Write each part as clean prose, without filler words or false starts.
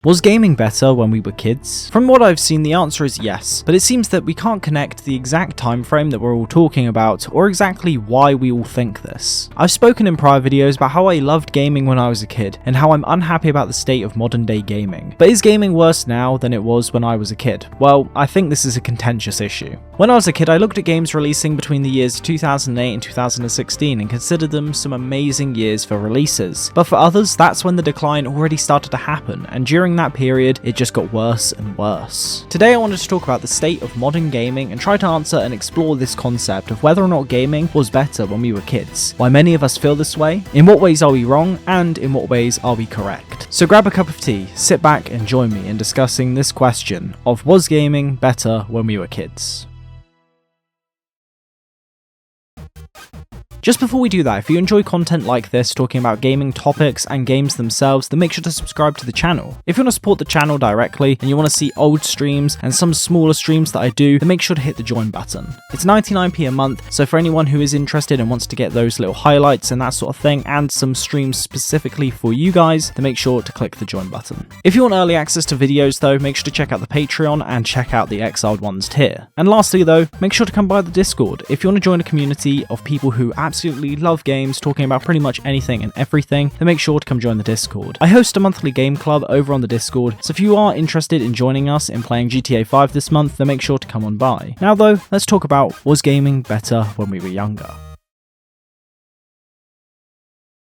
Was gaming better when we were kids? From what I've seen, the answer is yes, but it seems that we can't connect the exact time frame that we're all talking about, or exactly why we all think this. I've spoken in prior videos about how I loved gaming when I was a kid, and how I'm unhappy about the state of modern day gaming. But is gaming worse now than it was when I was a kid? Well, I think this is a contentious issue. When I was a kid, I looked at games releasing between the years 2008 and 2016 and considered them some amazing years for releases. But for others, that's when the decline already started to happen, and during that period, it just got worse and worse. Today I wanted to talk about the state of modern gaming and try to answer and explore this concept of whether or not gaming was better when we were kids, why many of us feel this way, in what ways are we wrong, and in what ways are we correct. So grab a cup of tea, sit back and join me in discussing this question of was gaming better when we were kids? Just before we do that, if you enjoy content like this, talking about gaming topics and games themselves, then make sure to subscribe to the channel. If you want to support the channel directly, and you want to see old streams and some smaller streams that I do, then make sure to hit the join button. It's 99p a month, so for anyone who is interested and wants to get those little highlights and that sort of thing, and some streams specifically for you guys, then make sure to click the join button. If you want early access to videos though, make sure to check out the Patreon and check out the Exiled Ones tier. And lastly though, make sure to come by the Discord. If you want to join a community of people who absolutely love games, talking about pretty much anything and everything, then make sure to come join the Discord. I host a monthly game club over on the Discord, so if you are interested in joining us in playing GTA 5 this month, then make sure to come on by. Now though, let's talk about was gaming better when we were younger?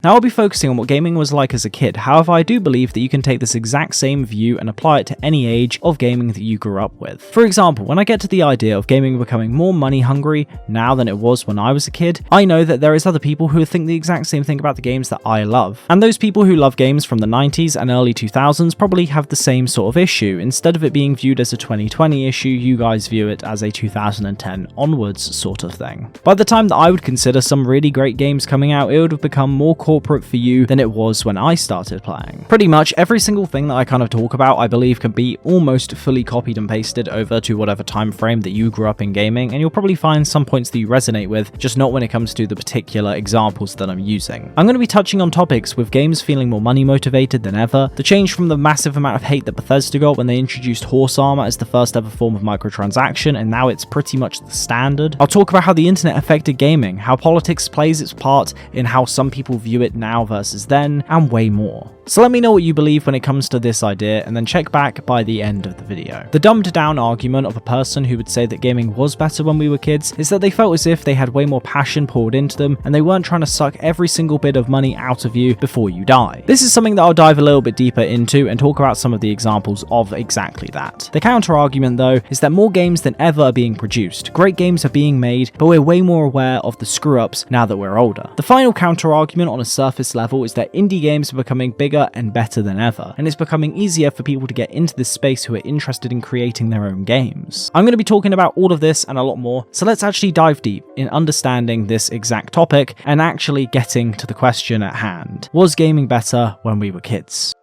Now I'll be focusing on what gaming was like as a kid, however I do believe that you can take this exact same view and apply it to any age of gaming that you grew up with. For example, when I get to the idea of gaming becoming more money hungry now than it was when I was a kid, I know that there is other people who think the exact same thing about the games that I love. And those people who love games from the 90s and early 2000s probably have the same sort of issue. Instead of it being viewed as a 2020 issue, you guys view it as a 2010 onwards sort of thing. By the time that I would consider some really great games coming out, it would have become more corporate for you than it was when I started playing. Pretty much every single thing that I kind of talk about, I believe can be almost fully copied and pasted over to whatever time frame that you grew up in gaming, and you'll probably find some points that you resonate with, just not when it comes to the particular examples that I'm using. I'm going to be touching on topics with games feeling more money motivated than ever, the change from the massive amount of hate that Bethesda got when they introduced horse armor as the first ever form of microtransaction, and now it's pretty much the standard. I'll talk about how the internet affected gaming, how politics plays its part in how some people view it now versus then, and way more. So let me know what you believe when it comes to this idea, and then check back by the end of the video. The dumbed down argument of a person who would say that gaming was better when we were kids is that they felt as if they had way more passion poured into them, and they weren't trying to suck every single bit of money out of you before you die. This is something that I'll dive a little bit deeper into and talk about some of the examples of exactly that. The counter argument though is that more games than ever are being produced. Great games are being made, but we're way more aware of the screw ups now that we're older. The final counter argument on a surface level is that indie games are becoming bigger and better than ever, and it's becoming easier for people to get into this space who are interested in creating their own games. I'm going to be talking about all of this and a lot more, so let's actually dive deep in understanding this exact topic and actually getting to the question at hand. Was gaming better when we were kids?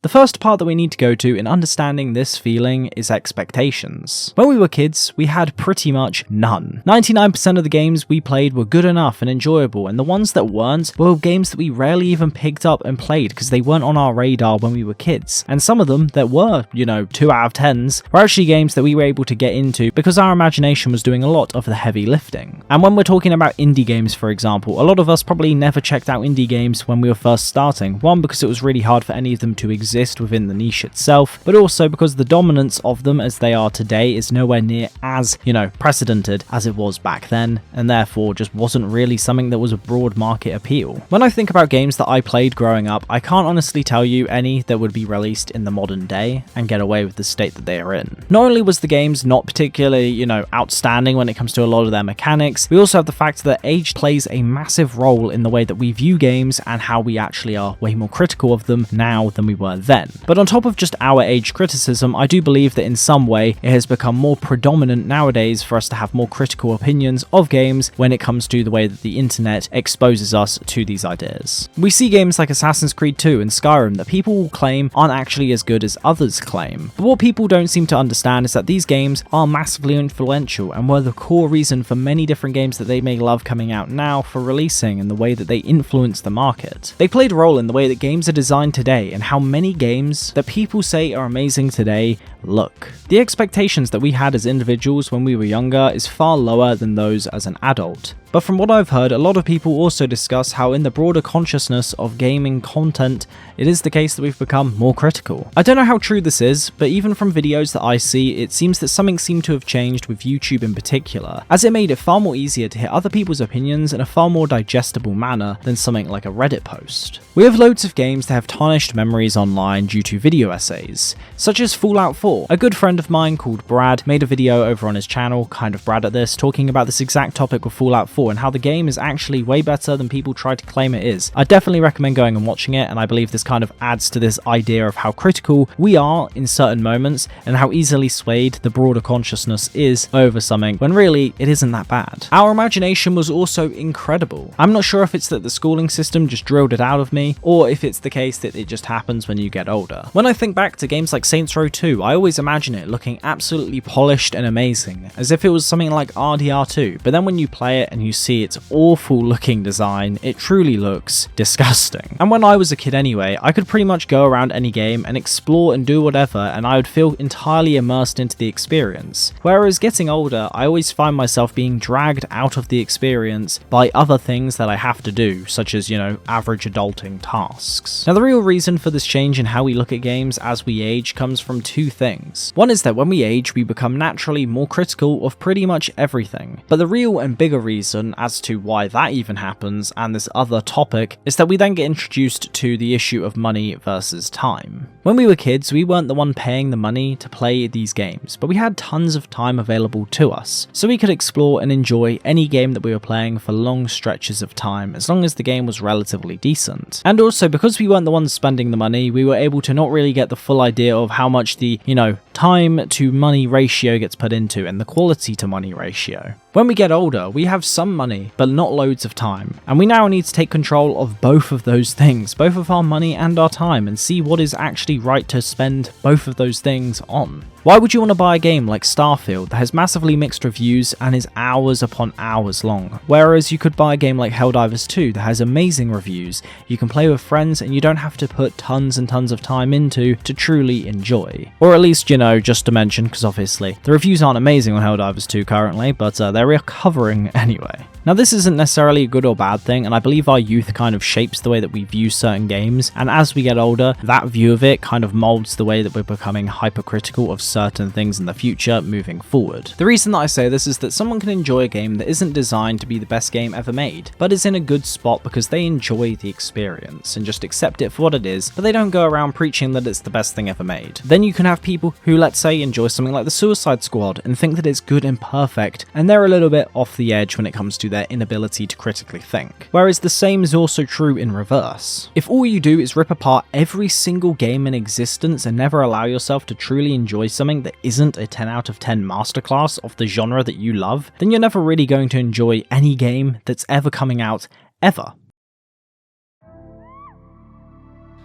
The first part that we need to go to in understanding this feeling is expectations. When we were kids, we had pretty much none. 99% of the games we played were good enough and enjoyable, and the ones that weren't were games that we rarely even picked up and played because they weren't on our radar when we were kids. And some of them that were, 2 out of 10s, were actually games that we were able to get into because our imagination was doing a lot of the heavy lifting. And when we're talking about indie games, for example, a lot of us probably never checked out indie games when we were first starting. One, because it was really hard for any of them to exist within the niche itself, but also because the dominance of them as they are today is nowhere near as, precedented as it was back then, and therefore just wasn't really something that was a broad market appeal. When I think about games that I played growing up, I can't honestly tell you any that would be released in the modern day and get away with the state that they are in. Not only was the games not particularly, outstanding when it comes to a lot of their mechanics, we also have the fact that age plays a massive role in the way that we view games and how we actually are way more critical of them now than we were then. But on top of just our age criticism, I do believe that in some way it has become more predominant nowadays for us to have more critical opinions of games when it comes to the way that the internet exposes us to these ideas. We see games like Assassin's Creed 2 and Skyrim that people will claim aren't actually as good as others claim. But what people don't seem to understand is that these games are massively influential and were the core reason for many different games that they may love coming out now for releasing and the way that they influence the market. They played a role in the way that games are designed today and how many games that people say are amazing today look. The expectations that we had as individuals when we were younger is far lower than those as an adult. But from what I've heard, a lot of people also discuss how in the broader consciousness of gaming content, it is the case that we've become more critical. I don't know how true this is, but even from videos that I see, it seems that something seemed to have changed with YouTube in particular, as it made it far more easier to hear other people's opinions in a far more digestible manner than something like a Reddit post. We have loads of games that have tarnished memories online due to video essays, such as Fallout 4. A good friend of mine called Brad made a video over on his channel, kind of Brad at this, talking about this exact topic with Fallout 4 and how the game is actually way better than people try to claim it is. I definitely recommend going and watching it, and I believe this kind of adds to this idea of how critical we are in certain moments and how easily swayed the broader consciousness is over something when really it isn't that bad. Our imagination was also incredible. I'm not sure if it's that the schooling system just drilled it out of me, or if it's the case that it just happens when you get older. When I think back to games like Saints Row 2, I always imagine it looking absolutely polished and amazing, as if it was something like RDR2, but then when you play it and you see its awful looking design, it truly looks disgusting. And when I was a kid anyway, I could pretty much go around any game and explore and do whatever, and I would feel entirely immersed into the experience. Whereas getting older, I always find myself being dragged out of the experience by other things that I have to do, such as, average adulting tasks. Now, the real reason for this change in how we look at games as we age comes from two things. One is that when we age, we become naturally more critical of pretty much everything. But the real and bigger reason as to why that even happens, and this other topic, is that we then get introduced to the issue of money versus time. When we were kids, we weren't the one paying the money to play these games, but we had tons of time available to us, so we could explore and enjoy any game that we were playing for long stretches of time, as long as the game was relatively decent. And also, because we weren't the ones spending the money, we were able to not really get the full idea of how much the, time to money ratio gets put into, and the quality to money ratio. When we get older, we have some money, but not loads of time, and we now need to take control of both of those things, both of our money and our time, and see what is actually right to spend both of those things on. Why would you want to buy a game like Starfield that has massively mixed reviews and is hours upon hours long, whereas you could buy a game like Helldivers 2 that has amazing reviews, you can play with friends, and you don't have to put tons and tons of time into to truly enjoy? Or at least, just to mention, because obviously the reviews aren't amazing on Helldivers 2 currently, but they're recovering anyway. Now, this isn't necessarily a good or bad thing, and I believe our youth kind of shapes the way that we view certain games, and as we get older, that view of it kind of molds the way that we're becoming hypercritical of certain things in the future moving forward. The reason that I say this is that someone can enjoy a game that isn't designed to be the best game ever made, but is in a good spot because they enjoy the experience and just accept it for what it is, but they don't go around preaching that it's the best thing ever made. Then you can have people who, let's say, enjoy something like the Suicide Squad and think that it's good and perfect, and they're a little bit off the edge when it comes to their inability to critically think. Whereas the same is also true in reverse. If all you do is rip apart every single game in existence and never allow yourself to truly enjoy something that isn't a 10 out of 10 masterclass of the genre that you love, then you're never really going to enjoy any game that's ever coming out, ever.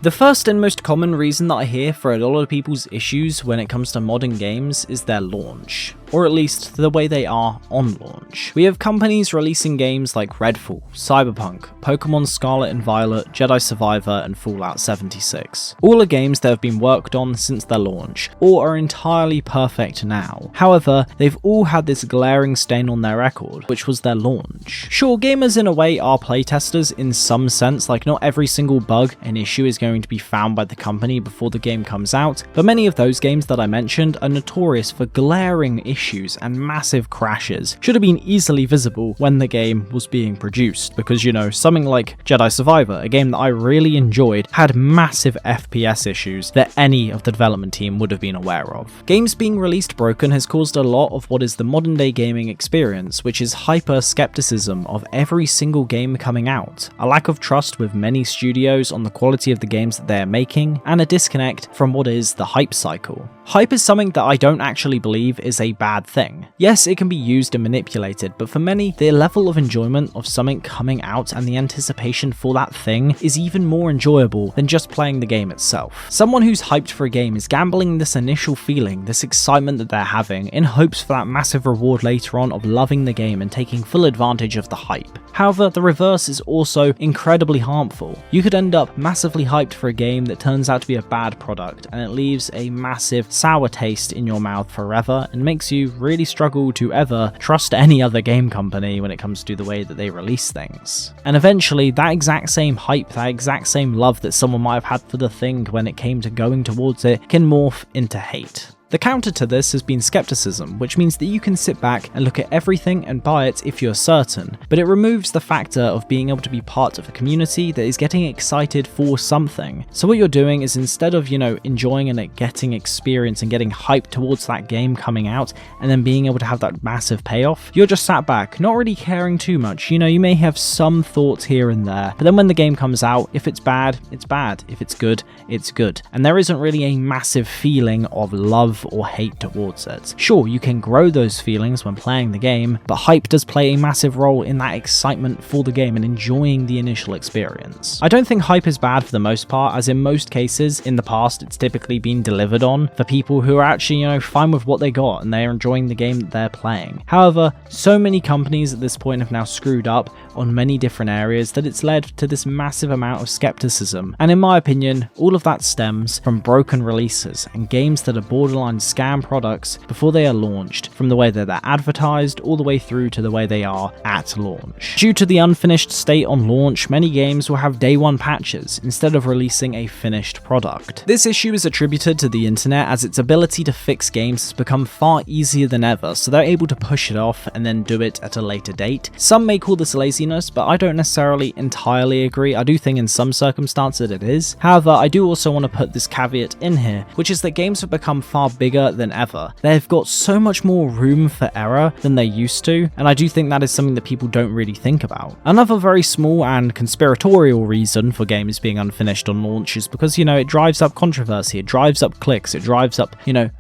The first and most common reason that I hear for a lot of people's issues when it comes to modern games is their launch, or at least the way they are on launch. We have companies releasing games like Redfall, Cyberpunk, Pokemon Scarlet and Violet, Jedi Survivor, and Fallout 76. All are games that have been worked on since their launch, or are entirely perfect now. However, they've all had this glaring stain on their record, which was their launch. Sure, gamers in a way are playtesters in some sense, like not every single bug and issue is going to be found by the company before the game comes out, but many of those games that I mentioned are notorious for glaring issues and massive crashes. Should have been easily visible when the game was being produced, because something like Jedi Survivor, a game that I really enjoyed, had massive FPS issues that any of the development team would have been aware of. Games being released broken has caused a lot of what is the modern day gaming experience, which is hyper skepticism of every single game coming out, a lack of trust with many studios on the quality of the game games that they're making, and a disconnect from what is the hype cycle. Hype is something that I don't actually believe is a bad thing. Yes, it can be used and manipulated, but for many, the level of enjoyment of something coming out and the anticipation for that thing is even more enjoyable than just playing the game itself. Someone who's hyped for a game is gambling this initial feeling, this excitement that they're having, in hopes for that massive reward later on of loving the game and taking full advantage of the hype. However, the reverse is also incredibly harmful. You could end up massively hyped for a game that turns out to be a bad product, and it leaves a massive sour taste in your mouth forever and makes you really struggle to ever trust any other game company when it comes to the way that they release things. And eventually, that exact same hype, that exact same love that someone might have had for the thing when it came to going towards it can morph into hate. The counter to this has been skepticism, which means that you can sit back and look at everything and buy it if you're certain, but it removes the factor of being able to be part of a community that is getting excited for something. So what you're doing is, instead of, enjoying and getting experience and getting hyped towards that game coming out and then being able to have that massive payoff, you're just sat back, not really caring too much. You may have some thoughts here and there, but then when the game comes out, if it's bad, it's bad. If it's good, it's good. And there isn't really a massive feeling of love or hate towards it. Sure, you can grow those feelings when playing the game, but hype does play a massive role in that excitement for the game and enjoying the initial experience. I don't think hype is bad for the most part, as in most cases in the past it's typically been delivered on for people who are actually, fine with what they got and they're enjoying the game that they're playing. However, so many companies at this point have now screwed up on many different areas that it's led to this massive amount of skepticism, and in my opinion, all of that stems from broken releases and games that are borderline scam products before they are launched, from the way that they're advertised all the way through to the way they are at launch. Due to the unfinished state on launch, many games will have day one patches instead of releasing a finished product. This issue is attributed to the internet, as its ability to fix games has become far easier than ever, so they're able to push it off and then do it at a later date. Some may call this laziness, but I don't necessarily entirely agree. I do think in some circumstances it is. However, I do also want to put this caveat in here, which is that games have become far bigger than ever. They've got so much more room for error than they used to, and I do think that is something that people don't really think about. Another very small and conspiratorial reason for games being unfinished on launch is because, it drives up controversy, it drives up clicks, it drives up,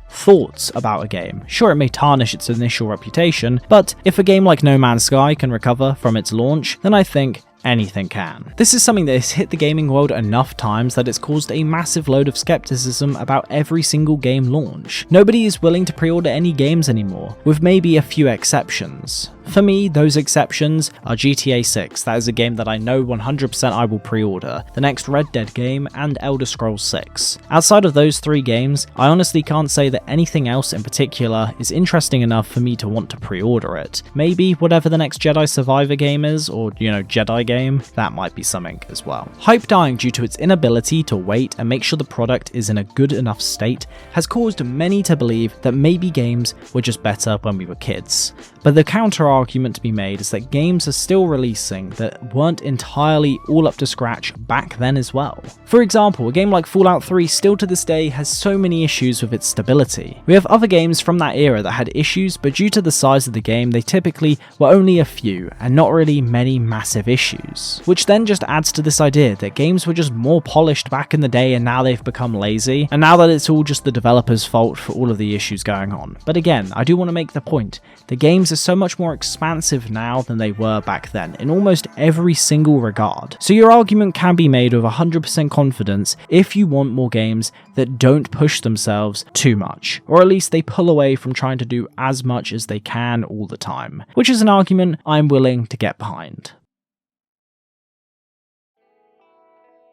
thoughts about a game. Sure, it may tarnish its initial reputation, but if a game like No Man's Sky can recover from its launch, then I think anything can. This is something that has hit the gaming world enough times that it's caused a massive load of skepticism about every single game launch. Nobody is willing to pre-order any games anymore, with maybe a few exceptions. For me, those exceptions are GTA 6, that is a game that I know 100% I will pre-order, the next Red Dead game, and Elder Scrolls 6. Outside of those three games, I honestly can't say that anything else in particular is interesting enough for me to want to pre-order it. Maybe whatever the next Jedi Survivor game is, or Jedi game, that might be something as well. Hype dying due to its inability to wait and make sure the product is in a good enough state has caused many to believe that maybe games were just better when we were kids. But the counter argument to be made is that games are still releasing that weren't entirely all up to scratch back then as well. For example, a game like Fallout 3 still to this day has so many issues with its stability. We have other games from that era that had issues, but due to the size of the game, they typically were only a few and not really many massive issues. Which then just adds to this idea that games were just more polished back in the day and now they've become lazy, and now that it's all just the developer's fault for all of the issues going on. But again, I do want to make the point, the games are so much more expansive now than they were back then, in almost every single regard. So your argument can be made with 100% confidence if you want more games that don't push themselves too much, or at least they pull away from trying to do as much as they can all the time, which is an argument I'm willing to get behind.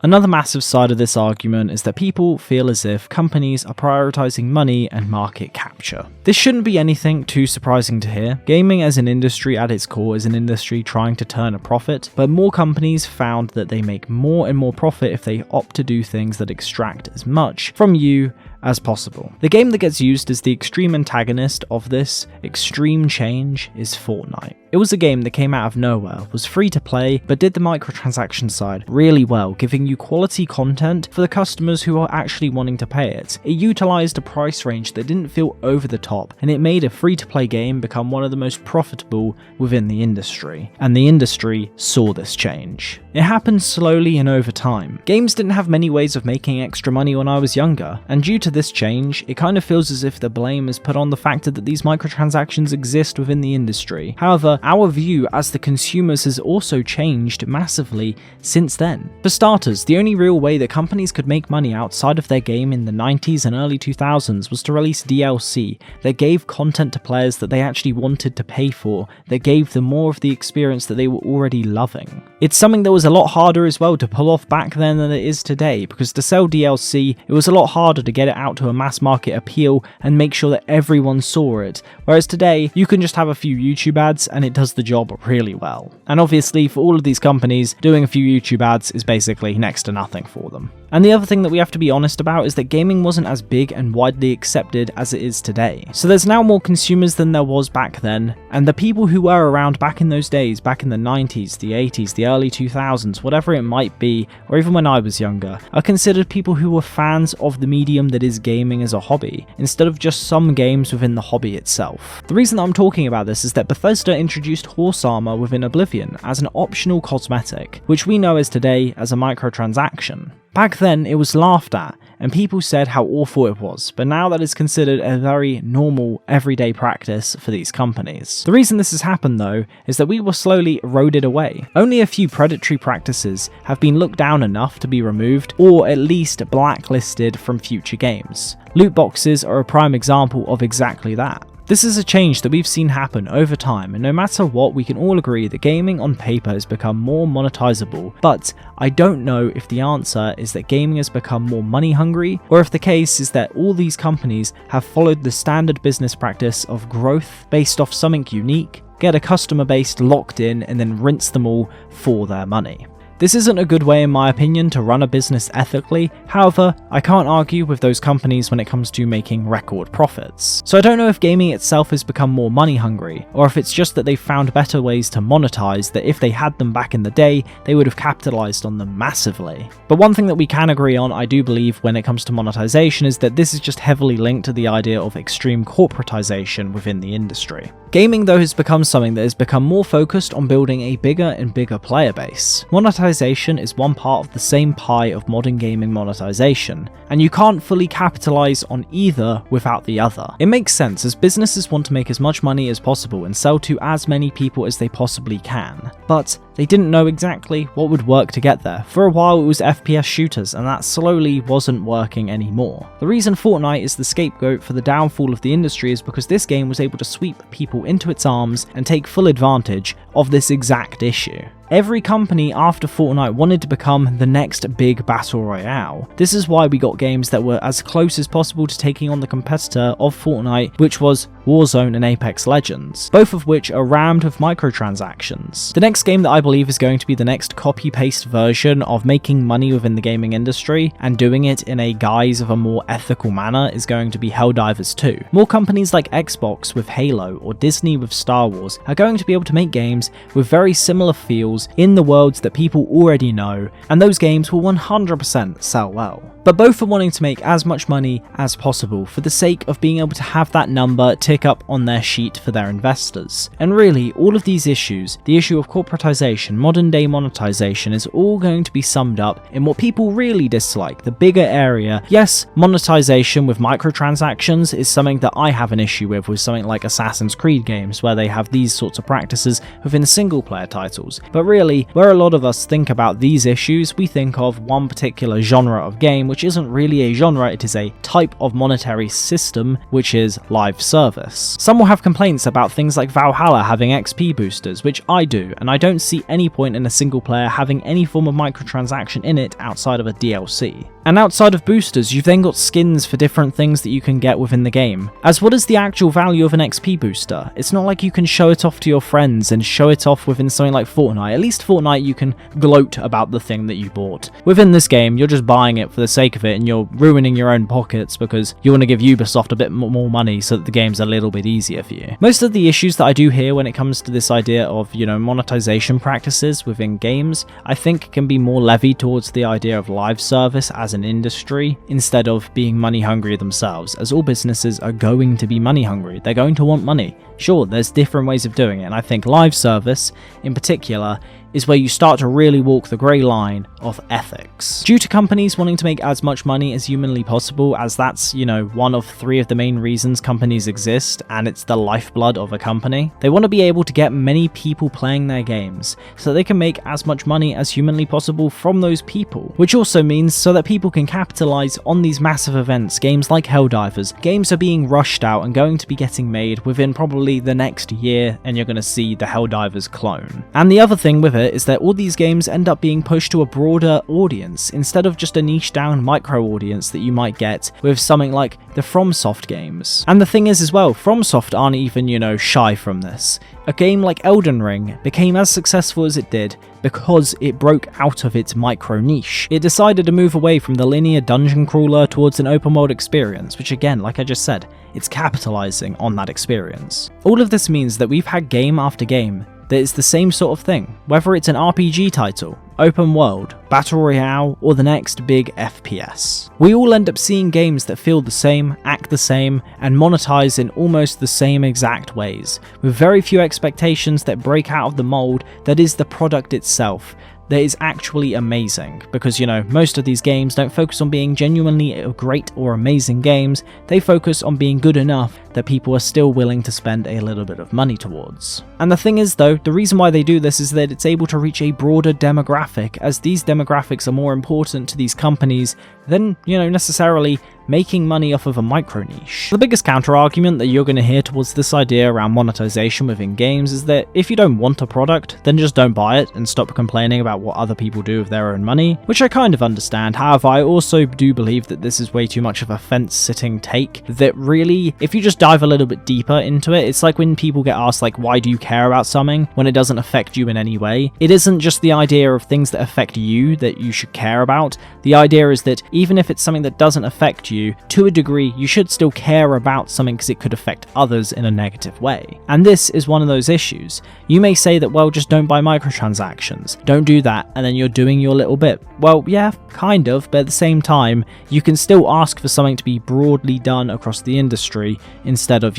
Another massive side of this argument is that people feel as if companies are prioritizing money and market capture. This shouldn't be anything too surprising to hear. Gaming as an industry at its core is an industry trying to turn a profit, but more companies found that they make more and more profit if they opt to do things that extract as much from you as possible. The game that gets used as the extreme antagonist of this extreme change is Fortnite. It was a game that came out of nowhere, was free to play, but did the microtransaction side really well, giving you quality content for the customers who are actually wanting to pay it. It utilized a price range that didn't feel over the top, and it made a free to play game become one of the most profitable within the industry. And the industry saw this change. It happened slowly and over time. Games didn't have many ways of making extra money when I was younger, and due to this change, it kind of feels as if the blame is put on the factor that these microtransactions exist within the industry. However, our view as the consumers has also changed massively since then. For starters, the only real way that companies could make money outside of their game in the 90s and early 2000s was to release DLC that gave content to players that they actually wanted to pay for, that gave them more of the experience that they were already loving. It's something that was a lot harder as well to pull off back then than it is today, because to sell DLC, it was a lot harder to get it out to a mass market appeal and make sure that everyone saw it, whereas today, you can just have a few YouTube ads and it does the job really well. And obviously, for all of these companies, doing a few YouTube ads is basically next to nothing for them. And the other thing that we have to be honest about is that gaming wasn't as big and widely accepted as it is today. So there's now more consumers than there was back then, and the people who were around back in those days, back in the 90s, the 80s, the early 2000s, whatever it might be, or even when I was younger, are considered people who were fans of the medium that is gaming as a hobby, instead of just some games within the hobby itself. The reason that I'm talking about this is that Bethesda introduced horse armor within Oblivion as an optional cosmetic, which we know as today as a microtransaction. Back then, it was laughed at, and people said how awful it was, but now that is considered a very normal, everyday practice for these companies. The reason this has happened though, is that we were slowly eroded away. Only a few predatory practices have been looked down enough to be removed, or at least blacklisted from future games. Loot boxes are a prime example of exactly that. This is a change that we've seen happen over time, and no matter what, we can all agree that gaming on paper has become more monetizable, but I don't know if the answer is that gaming has become more money hungry, or if the case is that all these companies have followed the standard business practice of growth based off something unique, get a customer base locked in, and then rinse them all for their money. This isn't a good way in my opinion to run a business ethically, however, I can't argue with those companies when it comes to making record profits. So I don't know if gaming itself has become more money hungry, or if it's just that they've found better ways to monetize that if they had them back in the day, they would have capitalized on them massively. But one thing that we can agree on, I do believe, when it comes to monetization is that this is just heavily linked to the idea of extreme corporatization within the industry. Gaming though has become something that has become more focused on building a bigger and bigger player base. Monetization is one part of the same pie of modern gaming monetization, and you can't fully capitalize on either without the other. It makes sense as businesses want to make as much money as possible and sell to as many people as they possibly can, but they didn't know exactly what would work to get there. For a while it was FPS shooters, and that slowly wasn't working anymore. The reason Fortnite is the scapegoat for the downfall of the industry is because this game was able to sweep people into its arms and take full advantage of this exact issue. Every company after Fortnite wanted to become the next big battle royale. This is why we got games that were as close as possible to taking on the competitor of Fortnite, which was Warzone and Apex Legends, both of which are rammed with microtransactions. The next game that I believe is going to be the next copy-paste version of making money within the gaming industry and doing it in a guise of a more ethical manner is going to be Helldivers 2. More companies like Xbox with Halo or Disney with Star Wars are going to be able to make games with very similar feels in the worlds that people already know, and those games will 100% sell well. But both are wanting to make as much money as possible for the sake of being able to have that number tick up on their sheet for their investors. And really, all of these issues, the issue of corporatization, modern day monetization, is all going to be summed up in what people really dislike, the bigger area. Yes, monetization with microtransactions is something that I have an issue with something like Assassin's Creed games, where they have these sorts of practices within single player titles. But really, where a lot of us think about these issues, we think of one particular genre of game, which isn't really a genre, it is a type of monetary system, which is live service. Some will have complaints about things like Valhalla having XP boosters, which I do, and I don't see any point in a single player having any form of microtransaction in it outside of a DLC. And outside of boosters, you've then got skins for different things that you can get within the game. As what is the actual value of an XP booster? It's not like you can show it off to your friends and show it off within something like Fortnite. At least Fortnite you can gloat about the thing that you bought. Within this game, you're just buying it for the sake of it and you're ruining your own pockets because you want to give Ubisoft a bit more money so that the game's a little bit easier for you. Most of the issues that I do hear when it comes to this idea of, monetization practices within games, I think can be more levied towards the idea of live service as an industry instead of being money hungry themselves, as all businesses are going to be money hungry. They're going to want money. Sure, there's different ways of doing it, and I think live service in particular is where you start to really walk the grey line of ethics. Due to companies wanting to make as much money as humanly possible, as that's, one of 3 of the main reasons companies exist, and it's the lifeblood of a company, they want to be able to get many people playing their games, so they can make as much money as humanly possible from those people, which also means so that people can capitalize on these massive events. Games like Helldivers, games are being rushed out and going to be getting made within probably the next year, and you're going to see the Helldivers clone. And the other thing with it is that all these games end up being pushed to a broader audience instead of just a niche down micro audience that you might get with something like the FromSoft games. And the thing is as well, FromSoft aren't even, shy from this. A game like Elden Ring became as successful as it did because it broke out of its micro niche. It decided to move away from the linear dungeon crawler towards an open world experience, which again, like I just said, it's capitalizing on that experience. All of this means that we've had game after game that is the same sort of thing, whether it's an RPG title, open world, battle royale, or the next big FPS. We all end up seeing games that feel the same, act the same, and monetize in almost the same exact ways, with very few expectations that break out of the mold that is the product itself, that is actually amazing, because most of these games don't focus on being genuinely great or amazing games, they focus on being good enough that people are still willing to spend a little bit of money towards. And the thing is though, the reason why they do this is that it's able to reach a broader demographic, as these demographics are more important to these companies than, necessarily making money off of a micro niche. The biggest counter argument that you're going to hear towards this idea around monetization within games is that if you don't want a product, then just don't buy it and stop complaining about what other people do with their own money, which I kind of understand. However, I also do believe that this is way too much of a fence-sitting take, that really, if you just dive a little bit deeper into it, it's like when people get asked why do you care about something when it doesn't affect you in any way. It isn't just the idea of things that affect you that you should care about. The idea is that even if it's something that doesn't affect you, to a degree, you should still care about something because it could affect others in a negative way. And this is one of those issues. You may say that, well, just don't buy microtransactions. Don't do that, and then you're doing your little bit. Well, yeah, kind of, but at the same time, you can still ask for something to be broadly done across the industry instead of,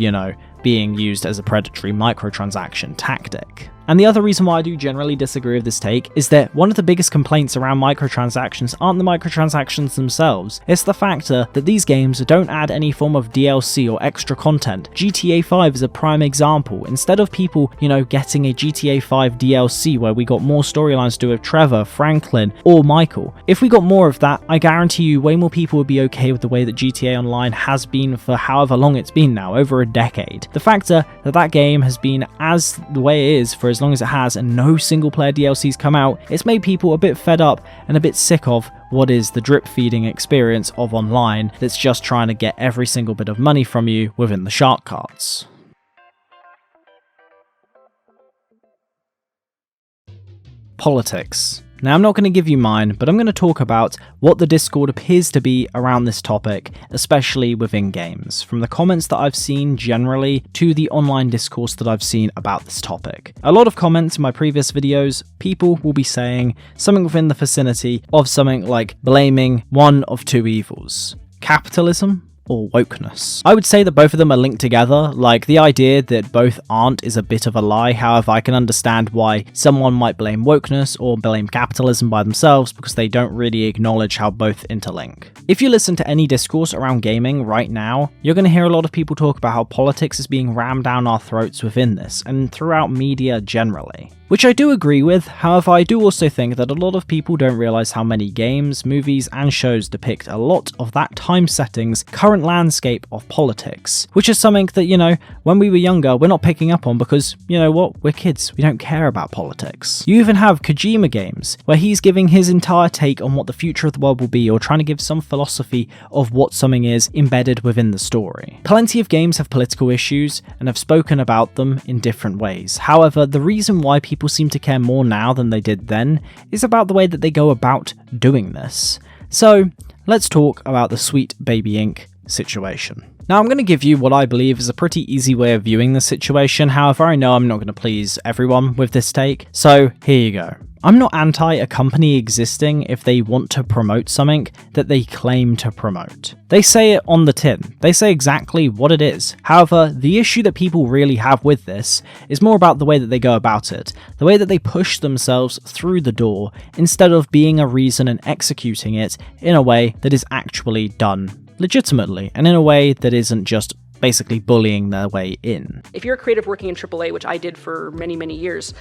being used as a predatory microtransaction tactic. And the other reason why I do generally disagree with this take is that one of the biggest complaints around microtransactions aren't the microtransactions themselves, it's the factor that these games don't add any form of DLC or extra content. GTA 5 is a prime example. Instead of people, getting a GTA 5 DLC where we got more storylines to do with Trevor, Franklin, or Michael, if we got more of that, I guarantee you way more people would be okay with the way that GTA Online has been for however long it's been now, over a decade. The factor that that game has been as the way it is for as long as it has and no single player DLCs come out, it's made people a bit fed up and a bit sick of what is the drip feeding experience of online that's just trying to get every single bit of money from you within the shark cards. Politics. Now, I'm not going to give you mine, but I'm going to talk about what the Discord appears to be around this topic, especially within games, from the comments that I've seen generally to the online discourse that I've seen about this topic. A lot of comments in my previous videos, people will be saying something within the vicinity of something like blaming one of two evils: capitalism or wokeness. I would say that both of them are linked together. Like, the idea that both aren't is a bit of a lie. However, I can understand why someone might blame wokeness or blame capitalism by themselves because they don't really acknowledge how both interlink. If you listen to any discourse around gaming right now, you're going to hear a lot of people talk about how politics is being rammed down our throats within this and throughout media generally. which I do agree with. However, I do also think that a lot of people don't realize how many games, movies, and shows depict a lot of that time setting's current landscape of politics, which is something that, you know, when we were younger, we're not picking up on because, you know what, we're kids, we don't care about politics. You even have Kojima games, where he's giving his entire take on what the future of the world will be, or trying to give some philosophy of what something is embedded within the story. Plenty of games have political issues and have spoken about them in different ways. However, the reason why people seem to care more now than they did then is about the way that they go about doing this. So, let's talk about the Sweet Baby Inc. situation. Now, I'm going to give you what I believe is a pretty easy way of viewing the situation. However, I know I'm not going to please everyone with this take, so here you go. I'm not anti a company existing if they want to promote something that they claim to promote. They say it on the tin. They say exactly what it is. However, the issue that people really have with this is more about the way that they go about it, the way that they push themselves through the door instead of being a reason and executing it in a way that is actually done legitimately and in a way that isn't just basically bullying their way in. If you're a creative working in AAA, which I did for many, many years,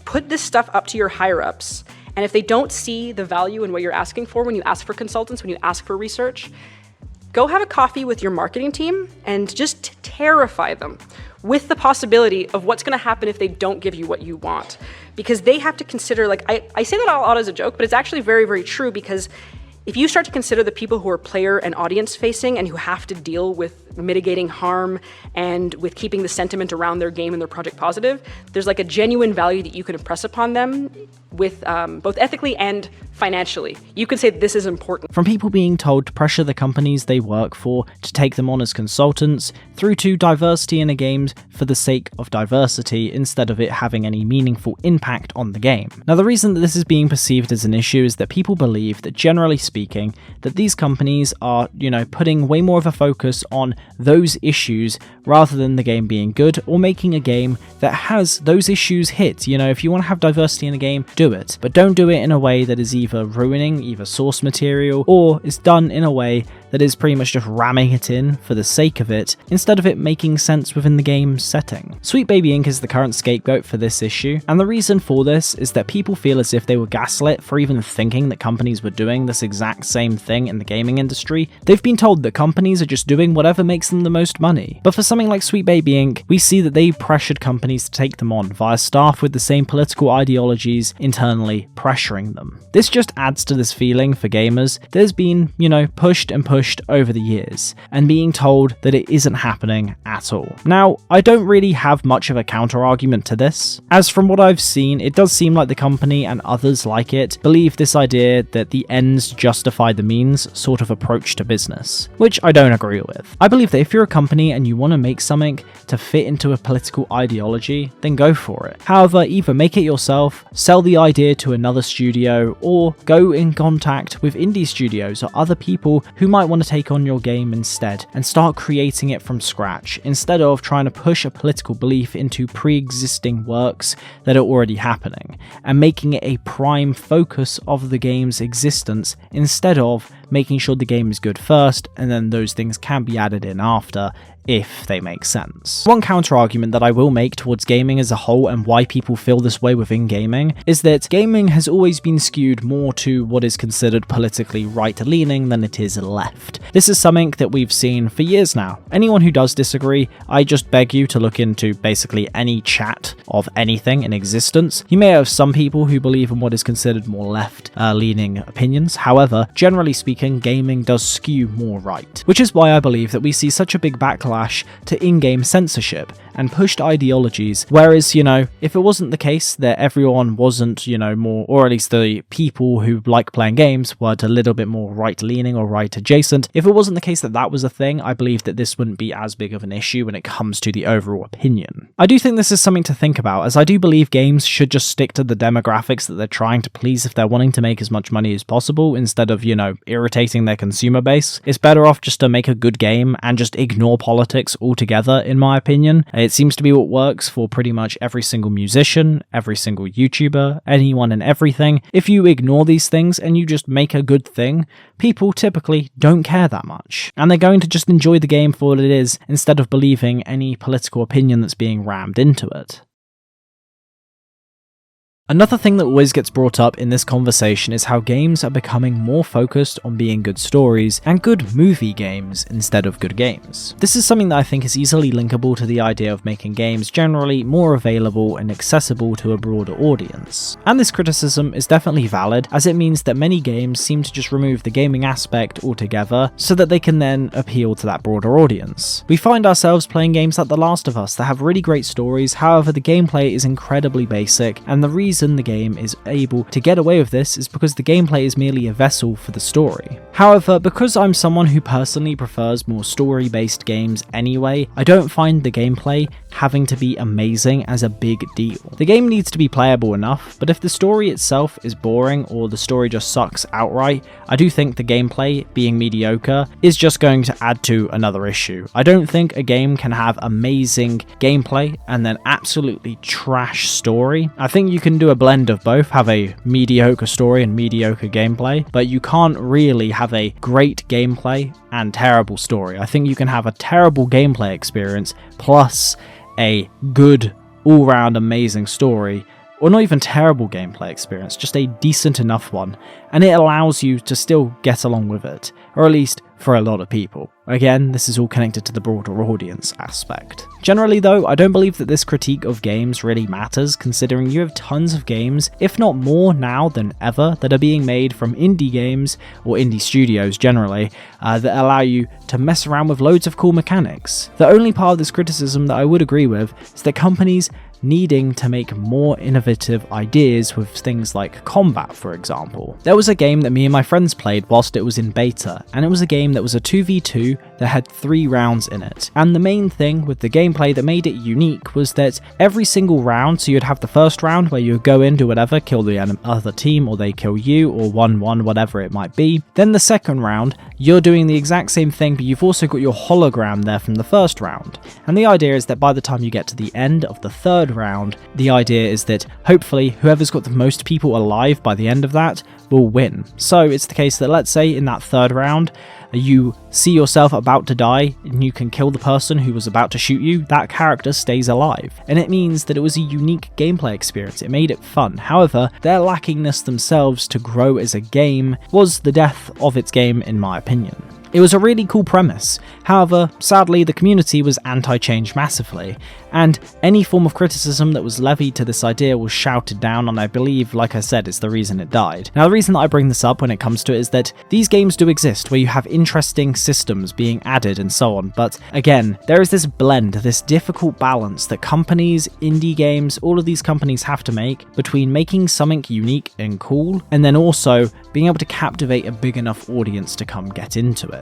put this stuff up to your higher ups. And if they don't see the value in what you're asking for when you ask for consultants, when you ask for research, go have a coffee with your marketing team and just terrify them with the possibility of what's going to happen if they don't give you what you want. Because they have to consider, like, I say that out as a joke, but it's actually very, very true, because if you start to consider the people who are player and audience facing and who have to deal with mitigating harm and with keeping the sentiment around their game and their project positive, there's like a genuine value that you can impress upon them with both ethically and financially. You can say this is important. From people being told to pressure the companies they work for to take them on as consultants, through to diversity in a game for the sake of diversity instead of it having any meaningful impact on the game. Now, the reason that this is being perceived as an issue is that people believe that, generally speaking, that these companies are, you know, putting way more of a focus on those issues rather than the game being good or making a game that has those issues hit. You know, if you want to have diversity in a game, do it, but don't do it in a way that is either ruining either source material or is done in a way that is pretty much just ramming it in for the sake of it, instead of it making sense within the game's setting. Sweet Baby Inc. is the current scapegoat for this issue, and the reason for this is that people feel as if they were gaslit for even thinking that companies were doing this exact same thing in the gaming industry. They've been told that companies are just doing whatever makes them the most money. But for something like Sweet Baby Inc., we see that they pressured companies to take them on via staff with the same political ideologies internally pressuring them. This just adds to this feeling for gamers that has been, you know, pushed over the years, and being told that it isn't happening at all. Now, I don't really have much of a counter argument to this, as from what I've seen, it does seem like the company and others like it believe this idea that the ends justify the means sort of approach to business, which I don't agree with. I believe that if you're a company and you want to make something to fit into a political ideology, then go for it. However, either make it yourself, sell the idea to another studio, or go in contact with indie studios or other people who might want to take on your game instead and start creating it from scratch, instead of trying to push a political belief into pre-existing works that are already happening and making it a prime focus of the game's existence, instead of making sure the game is good first and then those things can be added in after if they make sense. One counter-argument that I will make towards gaming as a whole and why people feel this way within gaming is that gaming has always been skewed more to what is considered politically right-leaning than it is left. This is something that we've seen for years now. Anyone who does disagree, I just beg you to look into basically any chat of anything in existence. You may have some people who believe in what is considered more left-leaning opinions. However, generally speaking, gaming does skew more right, which is why I believe that we see such a big backlash to in-game censorship and pushed ideologies, whereas, you know, if it wasn't the case that everyone wasn't, you know, more, or at least the people who like playing games were a little bit more right-leaning or right-adjacent, if it wasn't the case that that was a thing, I believe that this wouldn't be as big of an issue when it comes to the overall opinion. I do think this is something to think about, as I do believe games should just stick to the demographics that they're trying to please if they're wanting to make as much money as possible, instead of, you know, irritating their consumer base. It's better off just to make a good game and just ignore politics altogether, in my opinion. It seems to be what works for pretty much every single musician, every single YouTuber, anyone and everything. If you ignore these things and you just make a good thing, people typically don't care that much, and they're going to just enjoy the game for what it is instead of believing any political opinion that's being rammed into it. Another thing that always gets brought up in this conversation is how games are becoming more focused on being good stories and good movie games instead of good games. This is something that I think is easily linkable to the idea of making games generally more available and accessible to a broader audience. And this criticism is definitely valid, as it means that many games seem to just remove the gaming aspect altogether so that they can then appeal to that broader audience. We find ourselves playing games like The Last of Us that have really great stories, however the gameplay is incredibly basic, and the reason the game is able to get away with this is because the gameplay is merely a vessel for the story. However, because I'm someone who personally prefers more story-based games anyway, I don't find the gameplay having to be amazing as a big deal. The game needs to be playable enough, but if the story itself is boring or the story just sucks outright, I do think the gameplay being mediocre is just going to add to another issue. I don't think a game can have amazing gameplay and then absolutely trash story. I think you can do a blend of both, have a mediocre story and mediocre gameplay, but you can't really have a great gameplay and terrible story. I think you can have a terrible gameplay experience plus a good all-round amazing story, or not even terrible gameplay experience, just a decent enough one, and it allows you to still get along with it, or at least for a lot of people. Again, this is all connected to the broader audience aspect. Generally though, I don't believe that this critique of games really matters, considering you have tons of games, if not more now than ever, that are being made from indie games, or indie studios generally, that allow you to mess around with loads of cool mechanics. The only part of this criticism that I would agree with is that companies needing to make more innovative ideas with things like combat, for example. There was a game that me and my friends played whilst it was in beta, and it was a game that was a 2v2 that had 3 rounds in it. And the main thing with the gameplay that made it unique was that every single round, so you'd have the first round where you would go in, do whatever, kill the other team, or they kill you, or 1-1, whatever it might be. Then the second round, you're doing the exact same thing, but you've also got your hologram there from the first round. And the idea is that by the time you get to the end of the third round, the idea is that hopefully whoever's got the most people alive by the end of that will win. So it's the case that, let's say in that third round, you see yourself about to die and you can kill the person who was about to shoot you, that character stays alive. And it means that it was a unique gameplay experience, it made it fun. However, their lackingness themselves to grow as a game was the death of its game in my opinion. It was a really cool premise, however, sadly the community was anti-change massively, and any form of criticism that was levied to this idea was shouted down, and I believe, like I said, it's the reason it died. Now the reason that I bring this up when it comes to it is that these games do exist where you have interesting systems being added and so on, but again, there is this blend, this difficult balance that companies, indie games, all of these companies have to make between making something unique and cool, and then also being able to captivate a big enough audience to come get into it.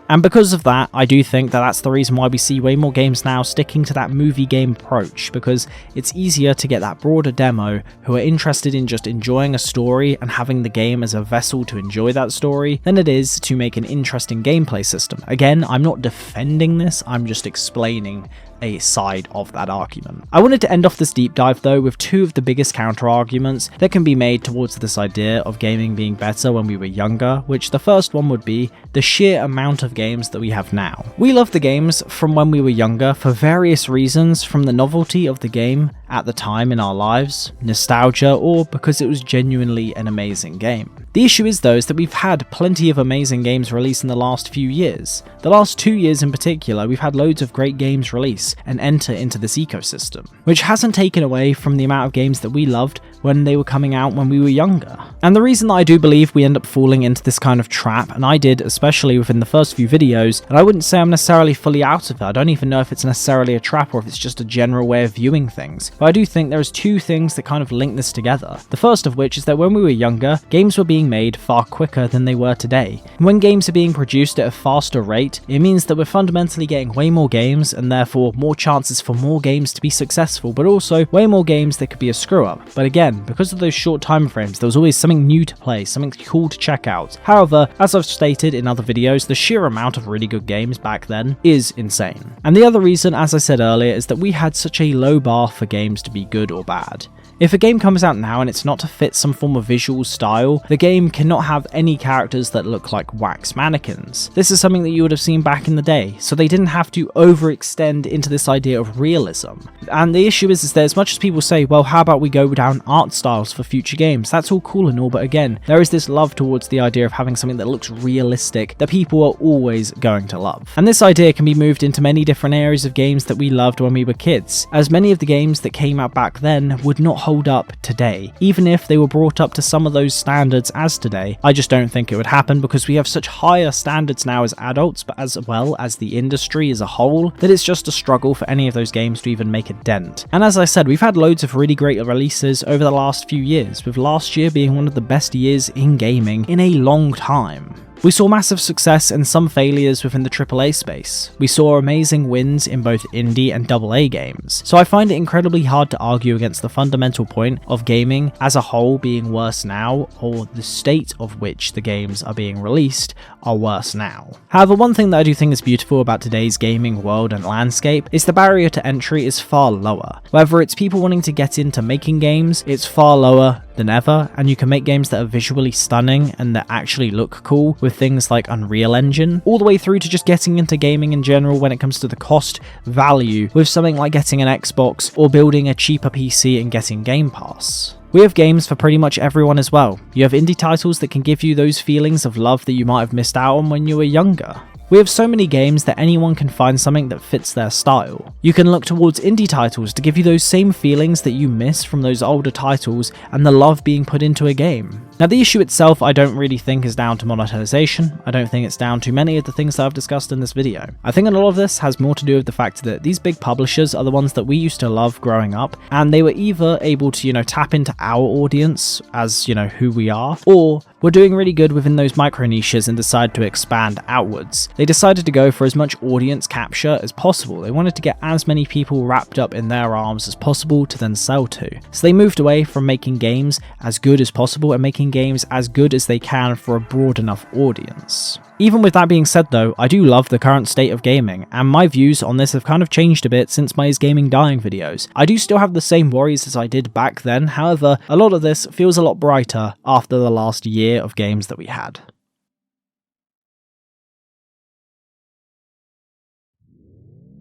And because of that, I do think that that's the reason why we see way more games now sticking to that movie game approach, because it's easier to get that broader demo who are interested in just enjoying a story and having the game as a vessel to enjoy that story than it is to make an interesting gameplay system. Again, I'm not defending this, I'm just explaining a side of that argument. I wanted to end off this deep dive though with 2 of the biggest counter arguments that can be made towards this idea of gaming being better when we were younger, which the first one would be the sheer amount of games that we have now. We love the games from when we were younger for various reasons, from the novelty of the game at the time in our lives, nostalgia, or because it was genuinely an amazing game. The issue is though is that we've had plenty of amazing games released in the last few years. The last 2 years in particular, we've had loads of great games release and enter into this ecosystem, which hasn't taken away from the amount of games that we loved when they were coming out when we were younger. And the reason that I do believe we end up falling into this kind of trap, and I did especially within the first few videos, and I wouldn't say I'm necessarily fully out of it, I don't even know if it's necessarily a trap or if it's just a general way of viewing things, but I do think there's 2 things that kind of link this together. The first of which is that when we were younger, games were being made far quicker than they were today. And when games are being produced at a faster rate, it means that we're fundamentally getting way more games and therefore more chances for more games to be successful, but also way more games that could be a screw up. But again, because of those short time frames, there was always something new to play, something cool to check out. However, as I've stated in other videos, the sheer amount of really good games back then is insane. And the other reason, as I said earlier, is that we had such a low bar for games to be good or bad. If a game comes out now and it's not to fit some form of visual style, the game cannot have any characters that look like wax mannequins. This is something that you would have seen back in the day, so they didn't have to overextend into this idea of realism. And the issue is that as much as people say, well, how about we go down art styles for future games? That's all cool and all, but again, there is this love towards the idea of having something that looks realistic that people are always going to love. And this idea can be moved into many different areas of games that we loved when we were kids, as many of the games that came out back then would not hold up today, even if they were brought up to some of those standards as today. I just don't think it would happen because we have such higher standards now as adults, but as well as the industry as a whole, that it's just a struggle for any of those games to even make a dent. And as I said, we've had loads of really great releases over the last few years, with last year being one of the best years in gaming in a long time. We saw massive success and some failures within the AAA space. We saw amazing wins in both indie and AA games. So I find it incredibly hard to argue against the fundamental point of gaming as a whole being worse now, or the state of which the games are being released are worse now. However, one thing that I do think is beautiful about today's gaming world and landscape is the barrier to entry is far lower. Whether it's people wanting to get into making games, it's far lower than ever, and you can make games that are visually stunning and that actually look cool with things like Unreal Engine, all the way through to just getting into gaming in general when it comes to the cost value with something like getting an Xbox or building a cheaper PC and getting Game Pass. We have games for pretty much everyone as well. You have indie titles that can give you those feelings of love that you might have missed out on when you were younger. We have so many games that anyone can find something that fits their style. You can look towards indie titles to give you those same feelings that you miss from those older titles and the love being put into a game. Now, the issue itself I don't really think is down to monetization. I don't think it's down to many of the things that I've discussed in this video. I think a lot of this has more to do with the fact that these big publishers are the ones that we used to love growing up, and they were either able to, tap into our audience as, who we are, or were doing really good within those micro niches and decided to expand outwards. They decided to go for as much audience capture as possible. They wanted to get as many people wrapped up in their arms as possible to then sell to. So they moved away from making games as good as possible and making games as good as they can for a broad enough audience. Even with that being said though, I do love the current state of gaming, and my views on this have kind of changed a bit since my Is Gaming Dying videos. I do still have the same worries as I did back then, however, a lot of this feels a lot brighter after the last year of games that we had.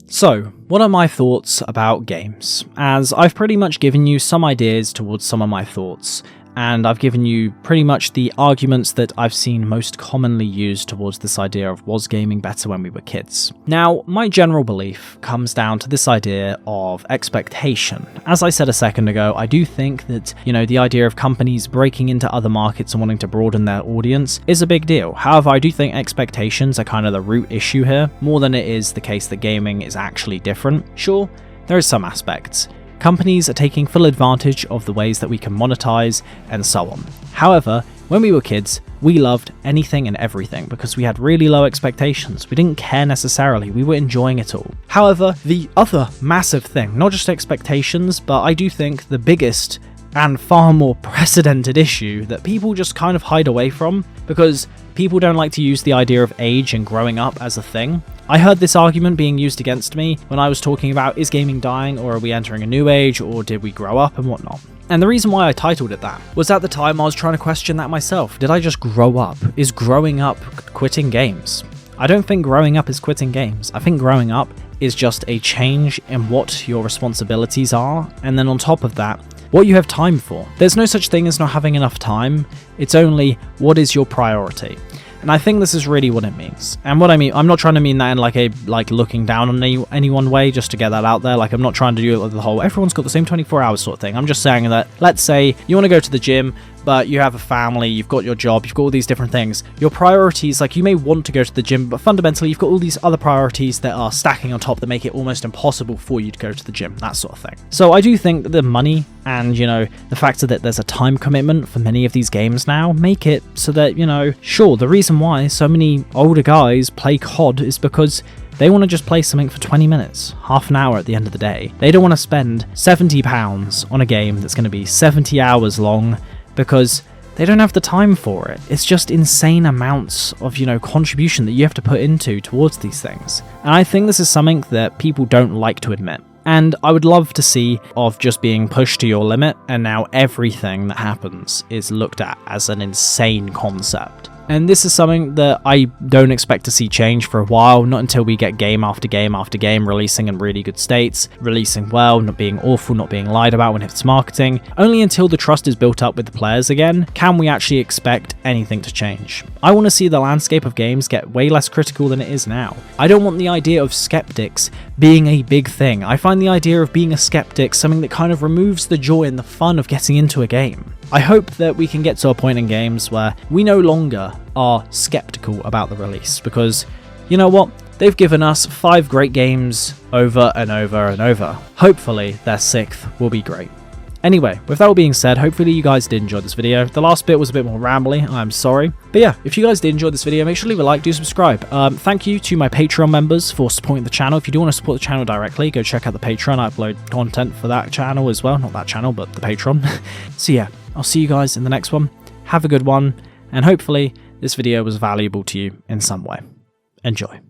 So, what are my thoughts about games? As I've pretty much given you some ideas towards some of my thoughts, and I've given you pretty much the arguments that I've seen most commonly used towards this idea of was gaming better when we were kids. Now, my general belief comes down to this idea of expectation. As I said a second ago, I do think that, the idea of companies breaking into other markets and wanting to broaden their audience is a big deal. However, I do think expectations are kind of the root issue here, more than it is the case that gaming is actually different. Sure, there is some aspects. Companies are taking full advantage of the ways that we can monetize and so on. However, when we were kids, we loved anything and everything because we had really low expectations. We didn't care necessarily, we were enjoying it all. However, the other massive thing, not just expectations, but I do think the biggest and far more precedented issue that people just kind of hide away from because people don't like to use the idea of age and growing up as a thing. I heard this argument being used against me when I was talking about is gaming dying, or are we entering a new age, or did we grow up and whatnot. And the reason why I titled it that was at the time I was trying to question that myself. Did I just grow up? Is growing up quitting games? I don't think growing up is quitting games. I think growing up is just a change in what your responsibilities are, and then on top of that, what you have time for. There's no such thing as not having enough time, it's only what is your priority. And I think this is really what it means. And what I mean, I'm not trying to mean that in like looking down on any one way, just to get that out there. Like, I'm not trying to do it with the whole everyone's got the same 24 hours sort of thing. I'm just saying that, let's say you want to go to the gym, but you have a family, you've got your job, you've got all these different things. Your priorities, like, you may want to go to the gym, but fundamentally you've got all these other priorities that are stacking on top that make it almost impossible for you to go to the gym, that sort of thing. So I do think that the money and, the fact that there's a time commitment for many of these games now make it so that, sure, the reason why so many older guys play COD is because they want to just play something for 20 minutes, half an hour at the end of the day. They don't want to spend £70 on a game that's going to be 70 hours long because they don't have the time for it. It's just insane amounts of, contribution that you have to put into towards these things. And I think this is something that people don't like to admit. And I would love to see of just being pushed to your limit, and now everything that happens is looked at as an insane concept. And this is something that I don't expect to see change for a while, not until we get game after game after game releasing in really good states, releasing well, not being awful, not being lied about when it's marketing. Only until the trust is built up with the players again, can we actually expect anything to change. I want to see the landscape of games get way less critical than it is now. I don't want the idea of skeptics being a big thing. I find the idea of being a skeptic something that kind of removes the joy and the fun of getting into a game. I hope that we can get to a point in games where we no longer are skeptical about the release, because you know what? They've given us 5 great games over and over and over. Hopefully their 6th will be great. Anyway, with that all being said, hopefully you guys did enjoy this video. The last bit was a bit more rambly, I'm sorry. But yeah, if you guys did enjoy this video, make sure to leave a like, do subscribe. Thank you to my Patreon members for supporting the channel. If you do want to support the channel directly, go check out the Patreon. I upload content for that channel as well. Not that channel, but the Patreon. So yeah, I'll see you guys in the next one. Have a good one, and hopefully this video was valuable to you in some way. Enjoy.